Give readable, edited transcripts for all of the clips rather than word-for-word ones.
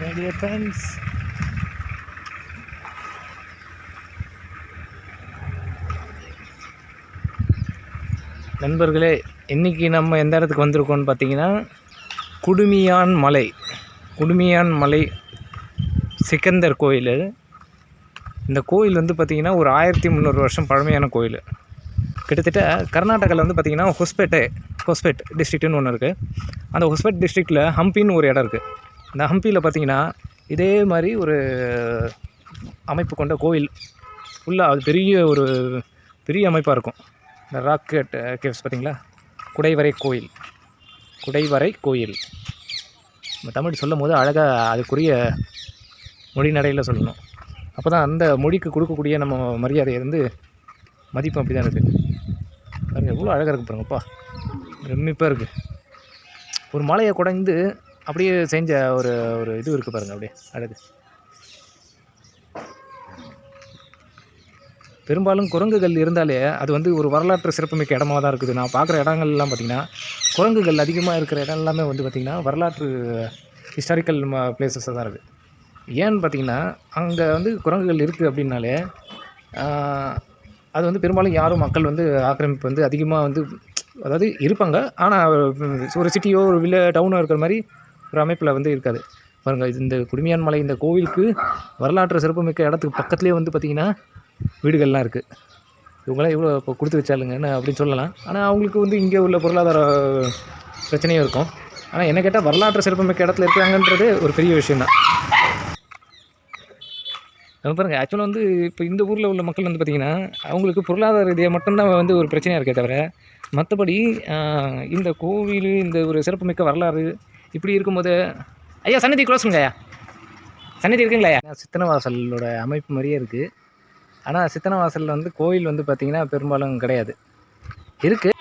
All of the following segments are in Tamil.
my dear friends. நண்பர்களே, இன்றைக்கி நம்ம எந்த இடத்துக்கு வந்திருக்கோம்னு பார்த்தீங்கன்னா குடுமியான் மலை சிக்கந்தர் கோயில். இந்த கோயில் வந்து பார்த்திங்கன்னா ஒரு 1300 வருஷம் பழமையான கோயில். கிட்டத்தட்ட கர்நாடகாவில் வந்து பார்த்திங்கன்னா ஹொஸ்பேட் டிஸ்ட்ரிக்ட்னு ஒன்று இருக்குது. அந்த ஹொஸ்பேட் டிஸ்ட்ரிக்டில் ஹம்பின்னு ஒரு இடம் இருக்குது. இந்த ஹம்பியில் பார்த்திங்கன்னா இதே மாதிரி ஒரு அமைப்பு கொண்ட கோயில். ஃபுல்லாக அது பெரிய அமைப்பாக இருக்கும். இந்த ராக்கெட் கேவ்ஸ் பார்த்திங்களா, குடைவரை கோயில். நம்ம தமிழ் சொல்லும் போது அழகாக அதுக்குரிய மொழி நடையில் சொல்லணும். அப்போ தான் அந்த மொழிக்கு கொடுக்கக்கூடிய நம்ம மரியாதையை வந்து மதிப்பு அப்படி தான் இருக்குது. பாருங்கள் எவ்வளோ அழகாக இருக்குது பாருங்கப்பா, பிரமிப்பாக இருக்குது. ஒரு மலையை குடைந்து அப்படியே செஞ்ச ஒரு இது இருக்குது பாருங்கள், அப்படியே அழகு. பெரும்பாலும் குரங்குகள் இருந்தாலே அது வந்து ஒரு வரலாற்று சிறப்புமிக்க இடமாக தான் இருக்குது. நான் பார்க்குற இடங்கள்லாம் பார்த்திங்கன்னா குரங்குகள் அதிகமாக இருக்கிற இடம் எல்லாமே வந்து பார்த்திங்கன்னா வரலாற்று ஹிஸ்டாரிக்கல் பிளேசஸாக தான் இருக்குது. ஏன்னு பார்த்திங்கன்னா அங்கே வந்து குரங்குகள் இருக்குது அப்படின்னாலே அது வந்து பெரும்பாலும் யாரும் மக்கள் வந்து ஆக்கிரமிப்பு வந்து அதிகமாக வந்து அதாவது இருப்பாங்க. ஆனால் ஒரு சிட்டியோ ஒரு டவுனோ இருக்கிற மாதிரி ஒரு அமைப்பில் வந்து இருக்காது. பாருங்கள், இந்த குடுமியான் மலை இந்த கோவிலுக்கு வரலாற்று சிறப்புமிக்க இடத்துக்கு பக்கத்துலேயே வந்து பார்த்திங்கன்னா வீடுகள்லாம் இருக்குது. இவங்களாம் இவ்வளோ இப்போ கொடுத்து வச்சாலுங்கன்னு அப்படின்னு சொல்லலாம். ஆனால் அவங்களுக்கு வந்து இங்கே உள்ள பொருளாதார பிரச்சனையும் இருக்கும். ஆனால் என்ன கேட்டால் வரலாற்று சிறப்புமிக்க இடத்துல இருக்காங்கன்றது ஒரு பெரிய விஷயந்தான். நம்ம பாருங்கள், ஆக்சுவலாக வந்து இப்போ இந்த ஊரில் உள்ள மக்கள் வந்து பார்த்திங்கன்னா அவங்களுக்கு பொருளாதார ரீதியாக மட்டும்தான் வந்து ஒரு பிரச்சனையாக இருக்கே தவிர மற்றபடி இந்த கோவில் இந்த ஒரு சிறப்புமிக்க வரலாறு இப்படி இருக்கும்போது ஐயா சன்னதி க்ளோஸுங்க, ஐயா சன்னதி இருக்குங்களா? சித்தனவாசலோட அமைப்பு மாதிரியே இருக்குது. ஆனால் சித்தனவாசலில் வந்து கோயில் வந்து பார்த்திங்கன்னா பெரும்பாலும் கிடையாது. இருக்குது.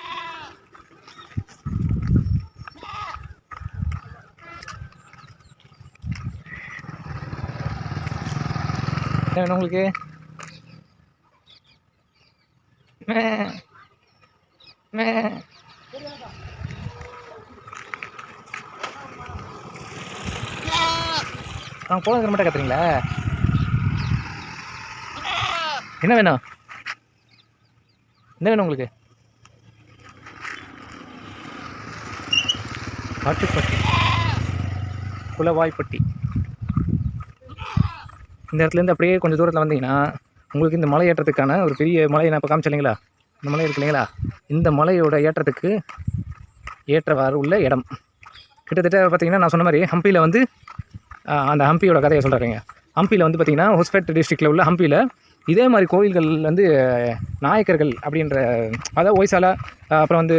என்ன வேணும் உங்களுக்கு? போன மட்டும் கத்துறீங்களா? என்ன வேணும் உங்களுக்கு? காட்டுப்பட்டி, குலவாய்ப்பட்டி. இந்த இடத்துலேருந்து அப்படியே கொஞ்சம் தூரத்தில் வந்தீங்கன்னா உங்களுக்கு இந்த மலை ஏற்றத்துக்கான ஒரு பெரிய மலையை நான் இப்போ காமிச்சேன் இல்லைங்களா, இந்த மலை இருக்கு இல்லைங்களா, இந்த மலையோட ஏற்றத்துக்கு ஏற்றவாறு உள்ள இடம். கிட்டத்தட்ட பார்த்திங்கன்னா நான் சொன்ன மாதிரி ஹம்பியில் வந்து அந்த ஹம்பியோட கதையை சொல்கிறேங்க. ஹம்பியில் வந்து பார்த்திங்கன்னா ஹொஸ்பேட் டிஸ்ட்ரிக்டில் உள்ள ஹம்பியில் இதே மாதிரி கோயில்கள் வந்து நாயக்கர்கள் அப்படின்ற, அதாவது ஒய்சாலா, அப்புறம் வந்து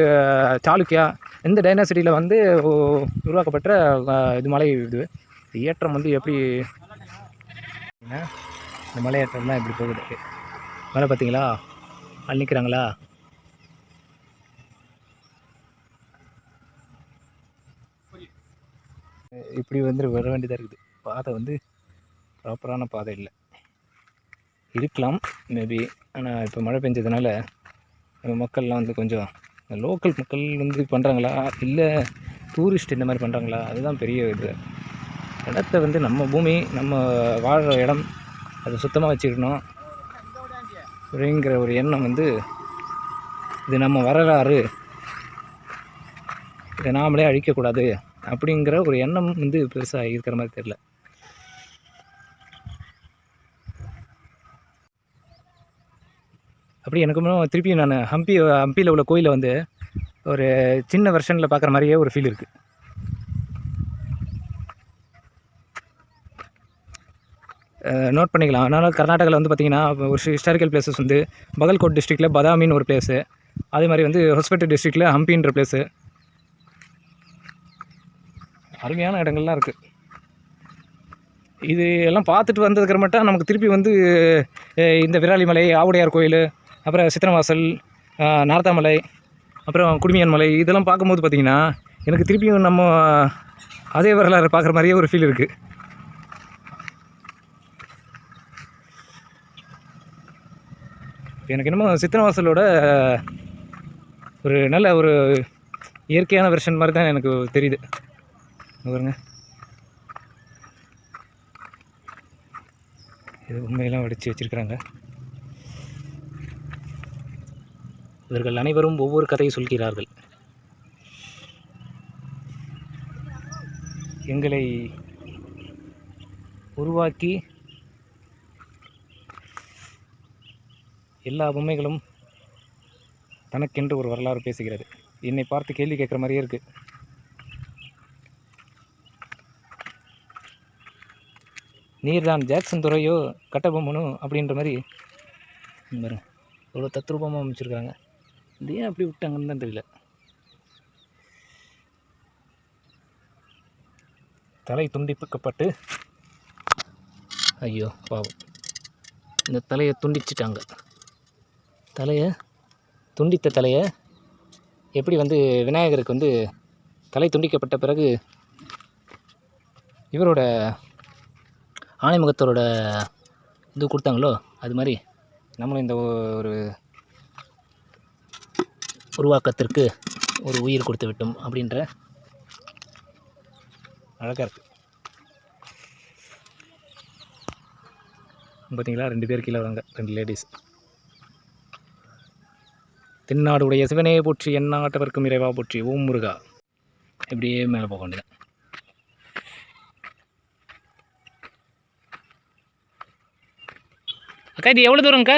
சாளுக்கியா, இந்த டைனாசிட்டியில் வந்து உருவாக்கப்பட்ட இது மலை. இது ஏற்றம் வந்து எப்படி இந்த மலை ஏற்றம் தான் இப்படி போகுது. மலை பார்த்தீங்களா, அள்ளிக்கிறாங்களா? இப்படி வந்து வர வேண்டியதாக இருக்குது. பாதை வந்து ப்ராப்பரான பாதை இல்லை, இருக்கலாம் மேபி. ஆனால் இப்போ மழை பெஞ்சதுனால மக்கள்லாம் வந்து கொஞ்சம் லோக்கல் மக்கள் வந்து பண்ணுறாங்களா இல்லை டூரிஸ்ட் இந்த மாதிரி பண்ணுறாங்களா, அதுதான் பெரிய இது. இடத்த வந்து நம்ம பூமி, நம்ம வாழ்கிற இடம், அதை சுத்தமாக வச்சுக்கணும் அப்படிங்கிற ஒரு எண்ணம் வந்து, இது நம்ம வரலாறு, இதை நாமளே அழிக்கக்கூடாது அப்படிங்கிற ஒரு எண்ணம் வந்து பெருசாக இருக்கிற மாதிரி தெரியல. அப்படி எனக்கு திருப்பியும் நான் ஹம்பியில் உள்ள கோயிலை வந்து ஒரு சின்ன வெர்ஷனில் பார்க்குற மாதிரியே ஒரு ஃபீல் இருக்குது. நோட் பண்ணிக்கலாம். அதனால் கர்நாடகாவில் வந்து பார்த்திங்கன்னா ஒரு ஹிஸ்டாரிக்கல் பிளேசஸ் வந்து பகல்கோட் டிஸ்ட்ரிக்டில் பதாமின்னு ஒரு பிளேஸு, அதே மாதிரி வந்து ஹொஸ்பேட் டிஸ்ட்ரிக்டில் ஹம்பின்ற பிளேஸு, அருமையான இடங்கள்லாம் இருக்குது. இது எல்லாம் பார்த்துட்டு வந்ததுக்கு மட்டும் நமக்கு திருப்பி வந்து இந்த விராலிமலை, ஆவுடையார் கோயில், அப்புறம் சித்தனவாசல், நார்த்தாமலை, அப்புறம் குடுமியான் மலை, இதெல்லாம் பார்க்கும்போது பார்த்திங்கன்னா எனக்கு திருப்பியும் நம்ம அதே வரலாறு பார்க்குற மாதிரியே ஒரு ஃபீல் இருக்குது. எனக்கு என்னமோ சித்தனவாசலோட ஒரு நல்ல ஒரு இயற்கையான வெர்ஷன் மாதிரி தான் எனக்கு தெரியுது. பாருங்க, இது உண்மையெல்லாம் வடித்து வச்சுருக்கிறாங்க. இவர்கள் அனைவரும் ஒவ்வொரு கதையை சொல்கிறார்கள். எங்களை உருவாக்கி எல்லா பொம்மைகளும் தனக்கென்று ஒரு வரலாறு பேசுகிறது. என்னை பார்த்து கேள்வி கேட்குற மாதிரியே இருக்குது. நீர்தான் ஜாக்சன் துறையோ கட்டபொம்மனோ அப்படின்ற மாதிரி பாருங்க, இவ்வளோ தத்ரூபமாக அமைச்சிருக்காங்க. இது ஏன் அப்படி விட்டாங்கன்னு தான் தெரியல. தலை துண்டிப்புக்கப்பட்டு, ஐயோ பாவம், இந்த தலையை துண்டிச்சிட்டாங்க. துண்டித்த தலையை எப்படி வந்து விநாயகருக்கு வந்து தலை துண்டிக்கப்பட்ட பிறகு இவரோட ஆணைமுகத்தோட இது கொடுத்தாங்களோ அது மாதிரி நம்மளும் இந்த ஒரு உருவாக்கத்திற்கு ஒரு உயிர் கொடுத்து விட்டோம் அப்படின்ற அழகாக இருக்குது. பார்த்தீங்களா, 2 பேர் கீழே வராங்க, 2 லேடிஸ். தென்னாடுடைய சிவனே போற்றி, எந்நாட்டவர்க்கும் இறைவா போற்றி, ஓம் முருகா. இப்படியே மேலே போக வேண்டியது. அக்கா இது எவ்வளோ தூரம்க்கா?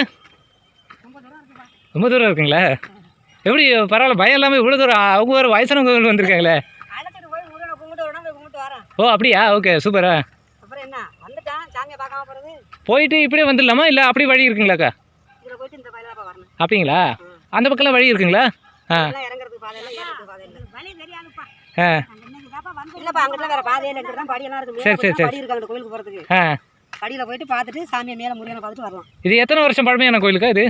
ரொம்ப தூரம் இருக்குங்களா? எப்படி பரவாயில்ல, பயம் இல்லாமல் இவ்வளோ தூரம்? அவங்க ஒரு வயசானவங்க வந்திருக்காங்களே. ஓ அப்படியா, ஓகே சூப்பரா. போயிட்டு இப்படியே வந்துடலாமா, இல்லை அப்படி வழி இருக்குங்களாக்கா? அப்படிங்களா? அந்த பக்கம்லாம் வழி இருக்குங்களா? ஆ சரி சரி சரி. ஆ படியில் போயிட்டு பார்த்துட்டு சாமியை மேலே முருகனை பார்த்துட்டு வரலாம். இது எத்தனை வருஷம் பழமையான கோயிலுக்கா இது?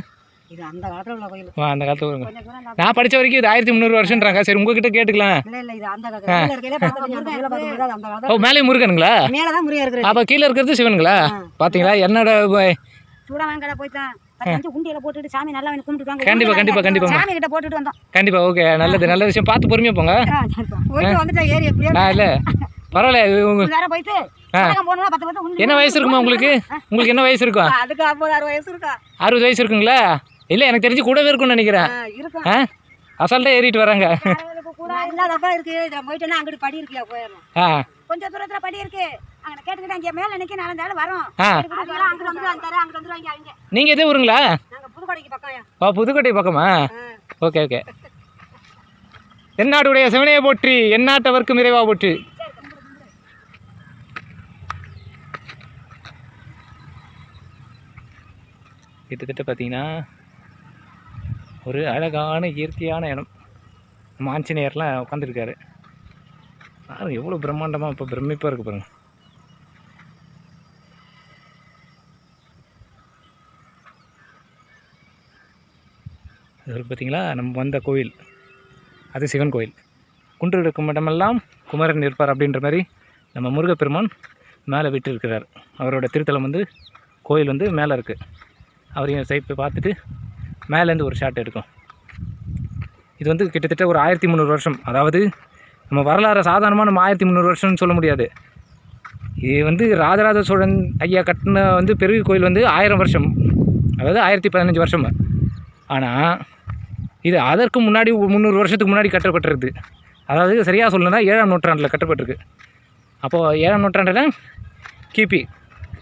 இது அந்த காலத்தில் உள்ள கோயில். அந்த காலத்தில் நான் படித்த வரைக்கும் இது 1300 வருஷன்றாங்க. சரி உங்ககிட்ட கேட்டுக்கலாம். இல்லை இல்லை, இது அந்த காலத்தில். ஓ மேலே முருகனுங்களா? மேலே தான் முருகன் இருக்குது. அப்போ கீழே இருக்கிறது சிவனுங்களா? பார்த்தீங்களா என்னோட சூடாவான் கடை போய்தான் உண்டியில் போட்டுட்டு சாமி நல்லா கும்பிட்டுருவாங்க. கண்டிப்பாக கண்டிப்பாக கண்டிப்பாக சாமி கிட்ட போட்டுட்டு வந்தோம். கண்டிப்பாக ஓகே, நல்லது நல்ல விஷயம். பார்த்து பொறுமையாக போங்க. போயிட்டு வந்துட்டா ஏறி எப்படியா? இல்லை பரவாயில்ல. நேரம் போயிட்டு என்ன வயசு இருக்குமா உங்களுக்கு? உங்களுக்கு என்ன வயசு இருக்கும்? அதுக்கு 50-60 வயசு இருக்கா? 60 வயசு இருக்குங்களா? இல்லை எனக்கு தெரிஞ்சு கூடவே இருக்கும்னு நினைக்கிறேன். ஆ அசால்ட்டாக ஏறிட்டு வராங்க. இல்லாதப்பா இருக்கு. இதில் போயிட்டோன்னா அங்கிட்டு படி இருக்கியா, போயிடலாம். ஆ கொஞ்சம் தூரத்தில் படி இருக்கு. அங்கே கேட்டுக்கிட்டு அங்கே மேலே நிற்க 4 நாள் வரும். நீங்கள் எதே ஊருங்களா? நாங்கள் புதுக்கோட்டைக்கு பக்கம். ஓ புதுக்கோட்டை பக்கமா? Okay okay. தென்னாடுடைய சிவனையை போற்றி, எந்நாட்டவர்க்கும் இறைவா போற்றி. கிட்டத்தட்ட பார்த்தீங்கன்னா ஒரு அழகான இயற்கையான இடம். நம்ம ஆஞ்சநேயர்லாம் உட்காந்துருக்காரு. பாருங்க எவ்வளோ பிரம்மாண்டமாக, இப்போ பிரமிப்பாக இருக்குது பாருங்க. அது பார்த்தீங்களா, நம்ம வந்த கோயில் அது சிவன் கோயில். குன்று இருக்கும் இடமெல்லாம் குமரன் இருப்பார் அப்படின்ற மாதிரி நம்ம முருகப்பெருமான் மேலே விட்டு இருக்கிறார். அவரோட திருத்தலம் வந்து கோயில் வந்து மேலே இருக்குது. அவரையும் சைட் பார்த்துட்டு மேலேருந்து ஒரு ஷாட் எடுக்கும். இது வந்து கிட்டத்தட்ட ஒரு 1300 வருஷம். அதாவது நம்ம வரலாறு சாதாரணமாக நம்ம 1300 வருஷம்னு சொல்ல முடியாது. இது வந்து ராஜராஜ சோழன் ஐயா கட்டின வந்து பெரிய கோயில் வந்து 1000 வருஷம், அதாவது 1015 வருஷம். ஆனால் இது அதற்கு முன்னாடி 300 வருஷத்துக்கு முன்னாடி கட்டப்பட்டிருக்கு. அதாவது சரியாக சொல்லணும்னா 7ஆம் நூற்றாண்டில் கட்டப்பட்டிருக்கு. அப்போது 7ஆம் நூற்றாண்டில் கிபி,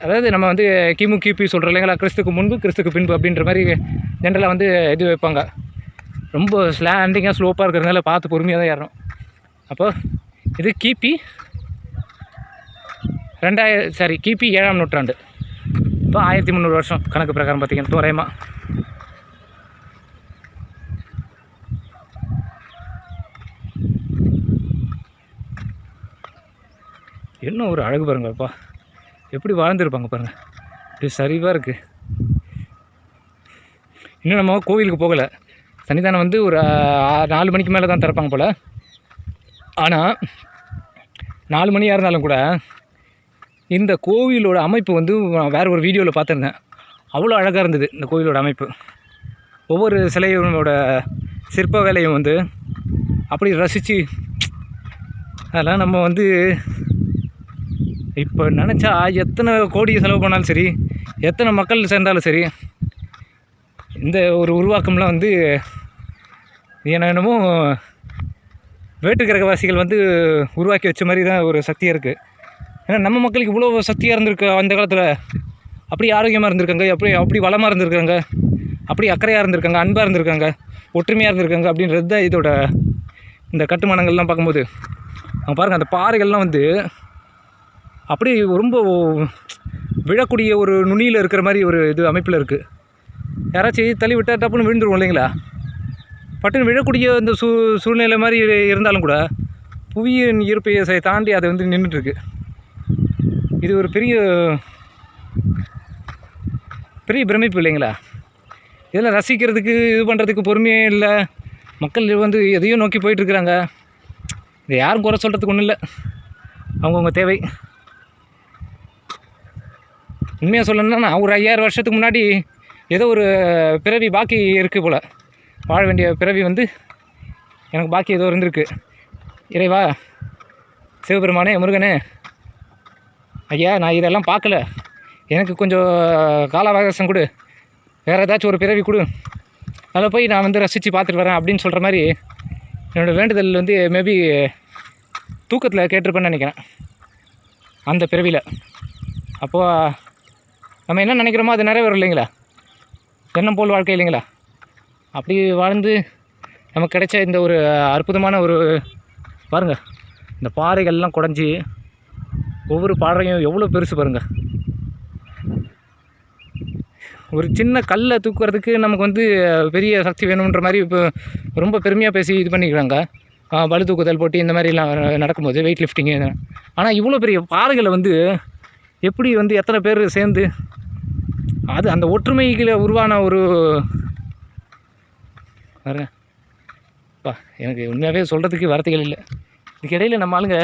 அதாவது நம்ம வந்து கிபி சொல்கிறோம் இல்லைங்களா, கிறிஸ்துக்கு முன்பு கிறிஸ்துக்கு பின்பு அப்படின்ற மாதிரி ஜென்ரலாக வந்து இது வைப்பாங்க. ரொம்ப ஸ்லாண்டிங்காக ஸ்லோப்பாக இருக்கிறதுனால பார்த்து பொறுமையாக தான் ஏறணும். அப்போது இது கிபி 7ஆம் நூற்றாண்டு. இப்போ 1300 வருஷம் கணக்கு பிரகாரம் பார்த்திங்கன்னா தோராயமாக. என்ன ஒரு அழகு பாருங்கப்பா, எப்படி வாழ்ந்துருப்பாங்க பாருங்கள். இது சரிவாக இருக்குது. இன்னும் நம்ம கோவிலுக்கு போகலை. சன்னிதானம் வந்து ஒரு 4 மணிக்கு மேலே தான் திறப்பாங்க போல். ஆனால் 4 மணியாக இருந்தாலும் கூட இந்த கோவிலோட அமைப்பு வந்து வேறு ஒரு வீடியோவில் பார்த்துருந்தேன். அவ்வளோ அழகாக இருந்தது இந்த கோவிலோட அமைப்பு. ஒவ்வொரு சிலையோட சிற்ப வேலையும் வந்து அப்படி ரசித்து, அதெல்லாம் நம்ம வந்து இப்போ நினச்சா எத்தனை கோடி செலவு பண்ணாலும் சரி எத்தனை மக்கள் சேர்ந்தாலும் சரி இந்த ஒரு உருவாக்கம்லாம் வந்து என்னென்னமோ வேற்றுக்கிரகவாசிகள் வந்து உருவாக்கி வச்ச மாதிரி தான் ஒரு சக்தியாக இருக்குது. ஏன்னா நம்ம மக்களுக்கு இவ்வளோ சக்தியாக இருந்திருக்கு அந்த காலத்தில். அப்படி ஆரோக்கியமாக இருந்திருக்காங்க, அப்படி வளமாக இருந்திருக்காங்க, அப்படி அக்கறையாக இருந்திருக்காங்க, அன்பாக இருந்திருக்காங்க, ஒற்றுமையாக இருந்திருக்காங்க அப்படின்றது தான் இதோட இந்த கட்டுமானங்கள்லாம் பார்க்கும்போது. அவங்க பாருங்கள், அந்த பாறைகள்லாம் வந்து அப்படி ரொம்ப விழக்கூடிய ஒரு நுனியில் இருக்கிற மாதிரி ஒரு இது அமைப்பில் இருக்குது. யாராச்சும் தள்ளி விட்டால் டப்புன்னு விழுந்துருவோம் இல்லைங்களா? பட்டுன்னு விழக்கூடிய அந்த சூழ்நிலை மாதிரி இருந்தாலும் கூட புவியின் ஈர்ப்பை தாண்டி அதை வந்து நின்றுட்டுருக்கு. இது ஒரு பெரிய பிரமிப்பு இல்லைங்களா? இதெல்லாம் ரசிக்கிறதுக்கு இது பண்ணுறதுக்கு பொறுமையே இல்லை. மக்கள் வந்து எதையும் நோக்கி போயிட்டுருக்குறாங்க. இதை யாரும் குறை சொல்கிறதுக்கு ஒன்றும் இல்லை, அவங்கவுங்க தேவை. உண்மையாக சொல்லணுன்னா ஒரு 5000 வருஷத்துக்கு முன்னாடி ஏதோ ஒரு பிறவி பாக்கி இருக்குது போல். வாழ வேண்டிய பிறவி வந்து எனக்கு பாக்கி ஏதோ இருந்திருக்கு. இறைவா, சிவபெருமானே, முருகனே, ஐயா, நான் இதெல்லாம் பார்க்கல, எனக்கு கொஞ்சம் கால அவகாசம் கொடு, வேறு ஏதாச்சும் ஒரு பிறவி கொடு, அதில் போய் நான் வந்து ரசித்து பார்த்துட்டு வரேன் அப்படின்னு சொல்கிற மாதிரி என்னோடய வேண்டுதல் வந்து மேபி தூக்கத்தில் கேட்டிருப்பேன்னு நினைக்கிறேன் அந்த பிறவியில். அப்போது நம்ம என்ன நினைக்கிறோமோ அது நிறைவேறும் இல்லைங்களா? எண்ணம் போல் வாழ்க்கை இல்லைங்களா? அப்படி வாழ்ந்து நமக்கு கிடைச்ச இந்த ஒரு அற்புதமான ஒரு பாருங்கள், இந்த பாறைகள்லாம் குடஞ்சி ஒவ்வொரு பாறையும் எவ்வளோ பெருசு பாருங்கள். ஒரு சின்ன கல்லை தூக்குறதுக்கு நமக்கு வந்து பெரிய சக்தி வேணுன்ற மாதிரி இப்போ ரொம்ப பெருமையாக பேசி இது பண்ணிக்கிறாங்க. பளு தூக்குதல் போட்டி இந்த மாதிரிலாம் நடக்கும்போது, வெயிட் லிஃப்டிங்கு. ஆனால் இவ்வளோ பெரிய பாறைகளை வந்து எப்படி வந்து எத்தனை பேர் சேர்ந்து அது அந்த ஒற்றுமைகளை உருவான ஒரு வரப்பா, எனக்கு உண்மையாகவே சொல்கிறதுக்கு வார்த்தைகள் இல்லை. இதுக்கு இடையில் நம்ம ஆளுங்க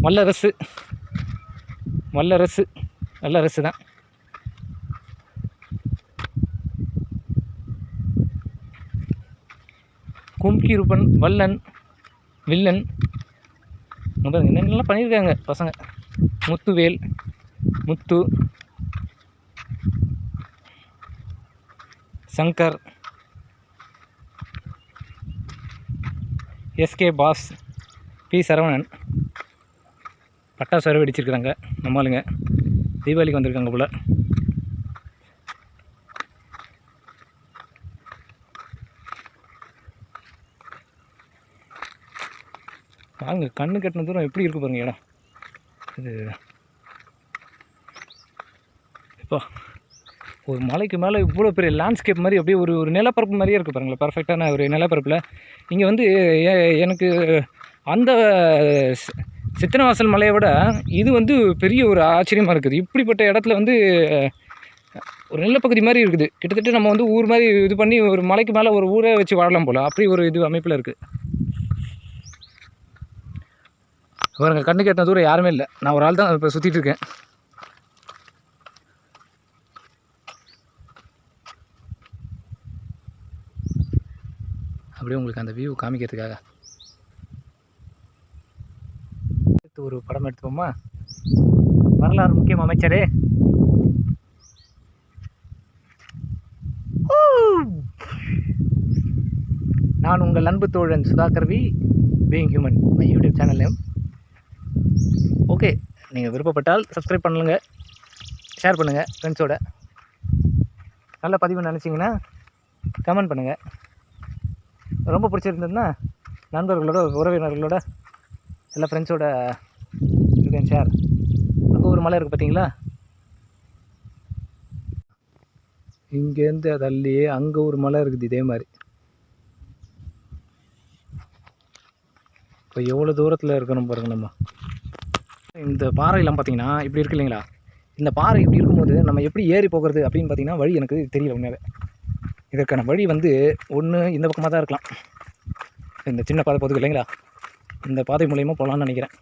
வல்லரசு தான். கும்கிருப்பன், வல்லன், வில்லன், என்னென்னலாம் பண்ணியிருக்காங்க பசங்க. Muthuvel, Muthu, Shankar, SK boss, P Saravanan பட்டாசு வர வெடிச்சிருக்கிறாங்க. நம்மளுங்க தீபாவளிக்கு வந்திருக்காங்க போல். வாங்க, கண்ணு கட்டின தூரம் எப்படி இருக்குது பாருங்க இடம். இது இப்போ ஒரு மலைக்கு மேலே இவ்வளோ பெரிய லேண்ட்ஸ்கேப் மாதிரி அப்படியே ஒரு நிலப்பரப்பு மாதிரியே இருக்குது பாருங்களேன். பர்ஃபெக்டான ஒரு நிலப்பரப்பில் இங்கே வந்து எனக்கு அந்த சித்தனவாசல் மலையை விட இது வந்து பெரிய ஒரு ஆச்சரியமாக இருக்குது. இப்படிப்பட்ட இடத்துல வந்து ஒரு நிலப்பகுதி மாதிரி இருக்குது. கிட்டத்தட்ட நம்ம வந்து ஊர் மாதிரி இது பண்ணி ஒரு மலைக்கு மேலே ஒரு ஊரை வச்சு வாழலாம் போல், அப்படி ஒரு இது அமைப்பில் இருக்குது. பாருங்க, கண்ணு கட்டின தூரம் யாருமே இல்லை. நான் ஒரு ஆள் தான் இப்போ சுற்றிட்டு இருக்கேன். அப்படியே உங்களுக்கு அந்த வியூ காமிக்கிறதுக்காக ஒரு படம் எடுத்துப்போமா? வரலாறு முக்கியம் அமைச்சரே. நான் உங்கள் அன்பு தோழன் Sudhakar V, being human, my YouTube channel name. Okay, நீங்கள் விருப்பப்பட்டால் சப்ஸ்கிரைப் பண்ணுங்க, ஷேர் பண்ணுங்கள் ஃப்ரெண்ட்ஸோட. நல்ல பதிவு நினச்சிங்கன்னா கமெண்ட் பண்ணுங்கள். ரொம்ப பிடிச்சிருந்ததுன்னா நண்பர்களோட, உறவினர்களோட, எல்லா ஃப்ரெண்ட்ஸோட யூ கேன் ஷேர். அங்கே ஒரு மலை இருக்குது பார்த்தீங்களா? இங்கேருந்து தள்ளியே அங்கே ஒரு மலை இருக்குது இதே மாதிரி. இப்போ எவ்வளோ தூரத்தில் இருக்கணும் பாருங்கள். நம்ம இந்த பாறையெல்லாம் பார்த்தீங்கன்னா இப்படி இருக்கு இல்லைங்களா? இந்த பாறை இப்படி இருக்கும்போது நம்ம எப்படி ஏறி போகிறது அப்படின்னு பார்த்தீங்கன்னா வழி எனக்கு தெரியல உண்மையாகவே. இதற்கான வழி வந்து ஒன்று இந்த பக்கமாக தான் இருக்கலாம். இந்த சின்ன பாதை போதுக்கு இல்லைங்களா? இந்த பாதை மூலயமா போகலான்னு நினைக்கிறேன்.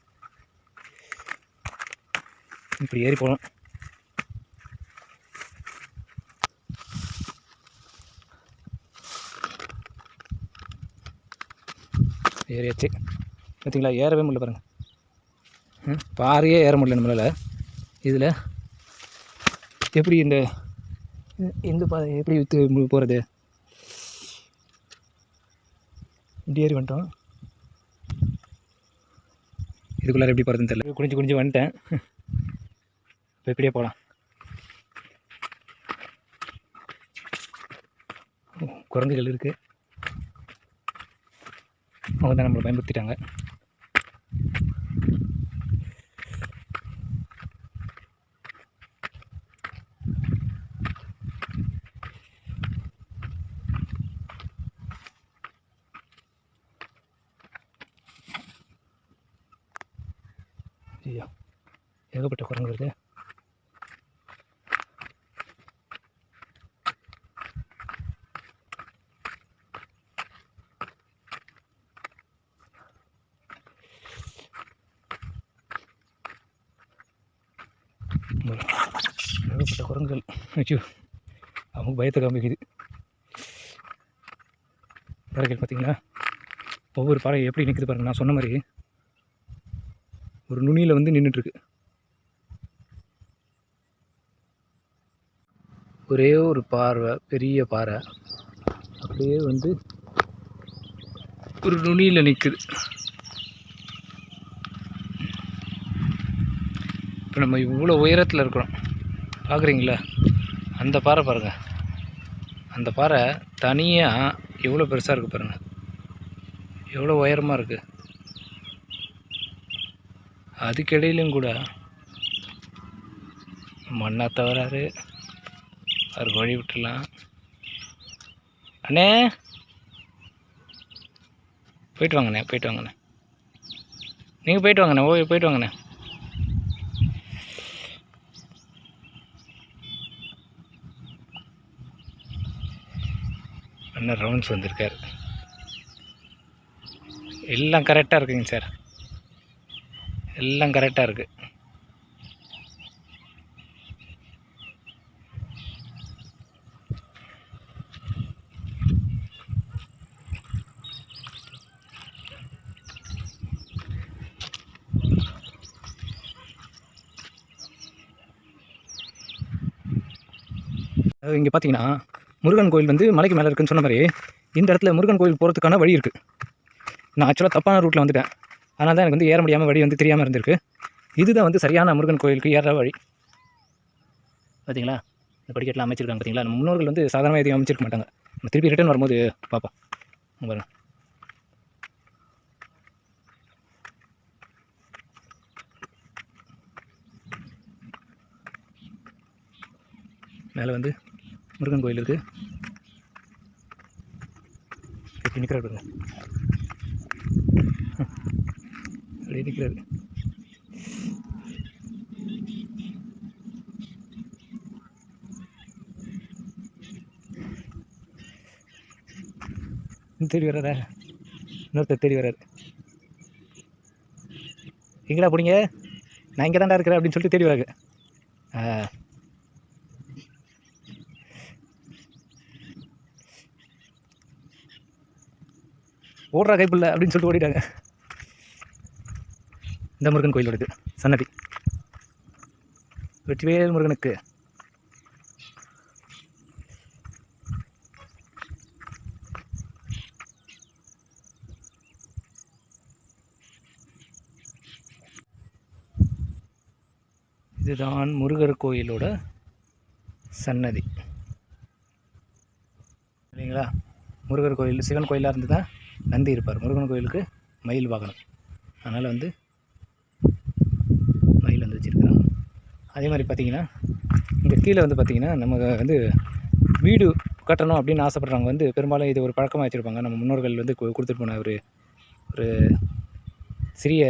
இப்படி ஏறி போகலாம். ஏறியாச்சு பார்த்தீங்களா? ஏறவே முடியல பாருங்கள். பாறையே ஏற முடியல நம்மளால். இதில் எப்படி இந்த பாதை எப்படி விற்று போகிறது? இப்படி ஏறி வந்துட்டோம். இதுக்குள்ளார எப்படி போகிறதுன்னு தெரியல. குனிஞ்சு வந்துட்டேன். இப்போ இப்படியே போகலாம். குரங்குகள் இருக்குது. அவங்க தான் நம்மளை பயன்படுத்திட்டாங்க. ஐயோ, ஏகப்பட்ட குரங்கு இருக்குது. ஏகப்பட்ட குரங்குகள். ஐயோ, அவங்க பயத்தை காமிக்குது. பாறைகள் பார்த்தீங்களா? ஒவ்வொரு பாறை எப்படி நிற்குது பாருங்க. நான் சொன்ன மாதிரி ஒரு நுனியில் வந்து நின்றுட்டுருக்கு. ஒரே ஒரு பார்வை, பெரிய பாறை அப்படியே வந்து ஒரு நுனியில் நிற்குது. இப்போ நம்ம இவ்வளோ உயரத்தில் இருக்கிறோம் பார்க்குறீங்களா? அந்த பாறை பாருங்கள். அந்த பாறை தனியாக எவ்வளோ பெருசாக இருக்குது பாருங்கள். எவ்வளோ உயரமாக இருக்குது. அதுக்கிடையிலும் கூட மண்ணா தவறாரு. அவர் வழி விட்டுலாம். அண்ணே போயிட்டு வாங்கண்ணே, போயிட்டு வாங்கண்ணே. நீங்கள் போயிட்டு வாங்கண்ணே. போயிட்டு வாங்கண்ணே. அண்ணன் ரவுண்ட்ஸ் வந்திருக்கார். எல்லாம் கரெக்டாக இருக்குங்க சார். எல்லாம் கரெக்டாக இருக்குது. இங்கே பார்த்தீங்கன்னா முருகன் கோயில் வந்து மலைக்கு மேலே இருக்குன்னு சொன்ன மாதிரி இந்த இடத்துல முருகன் கோயில் போகிறதுக்கான வழி இருக்குது. நான் ஆக்சுவலாக தப்பான ரூட்டில் வந்துட்டேன். அதனால தான் எனக்கு வந்து ஏற முடியாமல் வழி வந்து தெரியாமல் இருந்திருக்கு. இதுதான் வந்து சரியான முருகன் கோயிலுக்கு ஏற வழி. பார்த்தீங்களா? இந்த படிக்கட்டில் அமைச்சிருக்காங்க பார்த்தீங்களா? நம்ம முன்னோர்கள் வந்து சாதாரணமாக எதையும் அமைச்சிருக்க மாட்டாங்க. நம்ம திருப்பி ரிட்டர்ன் வரும்போது பார்ப்போம். பாருங்க, மேலே வந்து முருகன் கோயில் இருக்குது. எப்படி நிற்கிறாரு பாருங்க. அப்படியே நிற்கிறாரு. தேடி வர்றாரா? இன்னொருத்தர் தேடி வர்றாரு. எங்கடா போனீங்க? நான் இங்கே தான்டா இருக்கிறேன் அப்படின்னு சொல்லிட்டு தேடி வராங்க. ஓடுறா கைப்புள்ள அப்படின்னு சொல்லிட்டு ஓடிட்டாங்க. இந்த முருகன் கோயிலோடது சன்னதி. வெற்றிவேல் முருகனுக்கு. இதுதான் முருகர் கோயிலோட சன்னதி இல்லைங்களா? முருகர் கோயில் சிவன் கோயிலாக இருந்து தான் நந்தி இருப்பார். முருகன் கோயிலுக்கு மயில் வாகனம். அதனால் வந்து மயில் வந்து வச்சுருக்குறாங்க. அதே மாதிரி பார்த்திங்கன்னா இங்கே கீழே வந்து பார்த்திங்கன்னா நம்ம வந்து வீடு கட்டணும் அப்படின்னு ஆசைப்படுறவங்க வந்து பெரும்பாலும் இது ஒரு பழக்கமாக வச்சுருப்பாங்க. நம்ம முன்னோர்கள் வந்து கொடுத்துட்டு போன ஒரு சிறிய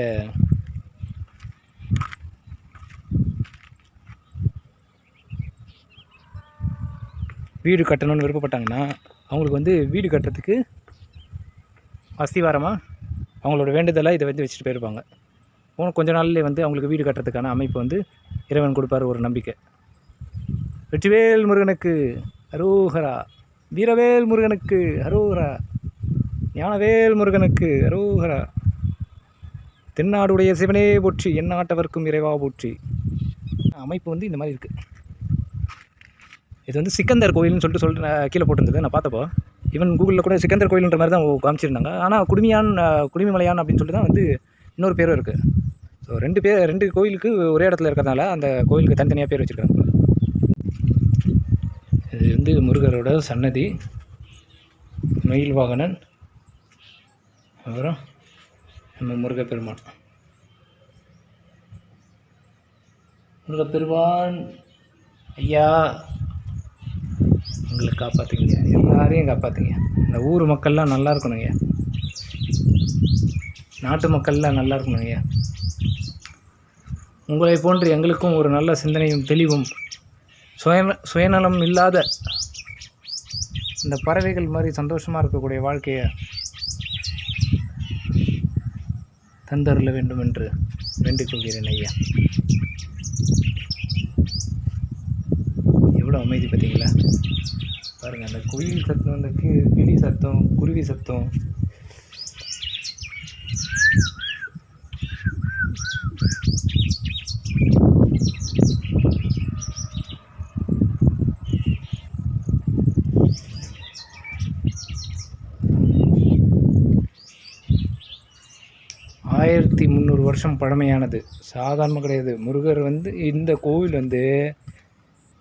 வீடு கட்டணும்னு விருப்பப்பட்டாங்கன்னா அவங்களுக்கு வந்து வீடு கட்டுறதுக்கு அஸ்திவாரமாக அவங்களோட வேண்டுதலாக இதை வந்து வச்சுட்டு போயிருப்பாங்க. கொஞ்ச நாள்லேயே வந்து அவங்களுக்கு வீடு கட்டுறதுக்கான அமைப்பு வந்து இறைவன் கொடுப்பார் ஒரு நம்பிக்கை. வெற்றிவேல் முருகனுக்கு அரோகரா, வீரவேல் முருகனுக்கு அரோகரா, ஞானவேல் முருகனுக்கு அரோகரா, தென்னாடுடைய சிவனே போற்றி, எந்நாட்டவர்க்கும் இறைவா போற்றி. அமைப்பு வந்து இந்த மாதிரி இருக்குது. இது வந்து சிக்கந்தர் கோயில்னு சொல்லிட்டு கீழே போட்டிருந்தது நான் பார்த்தப்போ. ஈவன் கூகுளில் கூட சிக்கந்தர் கோயில்ன்ற மாதிரி தான் காமிச்சிருந்தாங்க. ஆனால் குடுமிமலையான் அப்படின்னு சொல்லிட்டு தான் வந்து இன்னொரு பேரும் இருக்குது. ஸோ 2 கோயிலுக்கு ஒரே இடத்துல இருக்கிறதுனால அந்த கோயிலுக்கு தனித்தனியாக பேர் வச்சுருக்காங்க. இது வந்து முருகரோட சன்னதி, மயில் வாகனன், அப்புறம் நம்ம முருகப்பெருமான். முருகப்பெருமான் ஐயா உங்களை காப்பாற்றுங்க, எல்லாரையும் காப்பாற்றுங்க. இந்த ஊர் மக்கள்லாம் நல்லா இருக்கணுங்க, நாட்டு மக்கள்லாம் நல்லா இருக்கணுங்க. உங்களை போன்று எங்களுக்கும் ஒரு நல்ல சிந்தனையும் தெளிவும் சுயநலம் இல்லாத இந்த பறவைகள் மாதிரி சந்தோஷமாக இருக்கக்கூடிய வாழ்க்கையை தந்தருள வேண்டும் என்று வேண்டிக் கொள்கிறேன் ஐயா. எவ்வளோ அமைதி பார்த்தீங்களா? பாருங்கள், அந்த குயில் சத்தம், அந்த கிளி சத்தம், குருவி சத்தம், 1300 வருஷம் பழமையானது, சாதாரணமாக கிடையாது. முருகர் வந்து இந்த கோவில் வந்து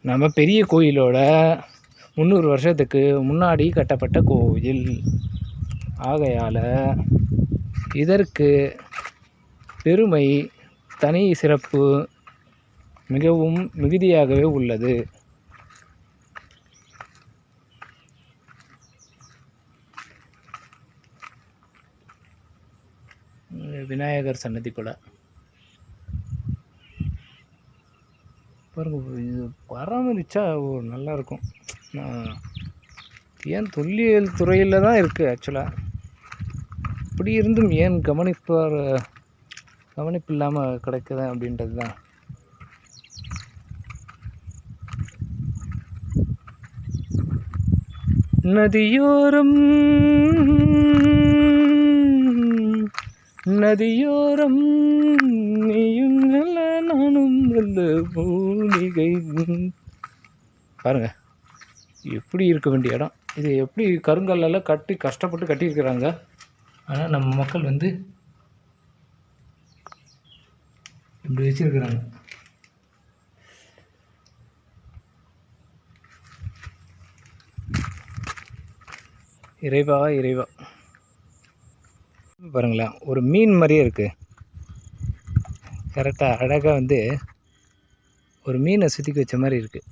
நம்ம பெரிய கோயிலோட 300 வருஷத்துக்கு முன்னாடி கட்டப்பட்ட கோவில். ஆகையால் இதற்கு பெருமை, தனி சிறப்பு மிகவும் மிகுதியாகவே உள்ளது. விநாயகர் சன்னதி போல பாருங்க. இது பராமரித்தா நல்லாயிருக்கும். ஏன் தொல்லியல் துறையில் தான் இருக்குது ஆக்சுவலாக. இப்படி இருந்தும் ஏன் கவனிப்பு இல்லாமல் கிடைக்குது அப்படின்றது தான். நதியோரம் நீயும் நல்ல நானும் நல்ல மூலிகை. பாருங்க, எப்படி இருக்க வேண்டிய இடம் இது. எப்படி கருங்கல்லாம் கட்டி கஷ்டப்பட்டு கட்டியிருக்கிறாங்க. ஆனால் நம்ம மக்கள் வந்து இப்படி வச்சிருக்கிறாங்க. இறைவா இறைவா. பாருங்களேன், ஒரு மீன் மாதிரியே இருக்குது. கரெக்டாக அழகாக வந்து ஒரு மீனை சுற்றிக்க வச்ச மாதிரி இருக்குது.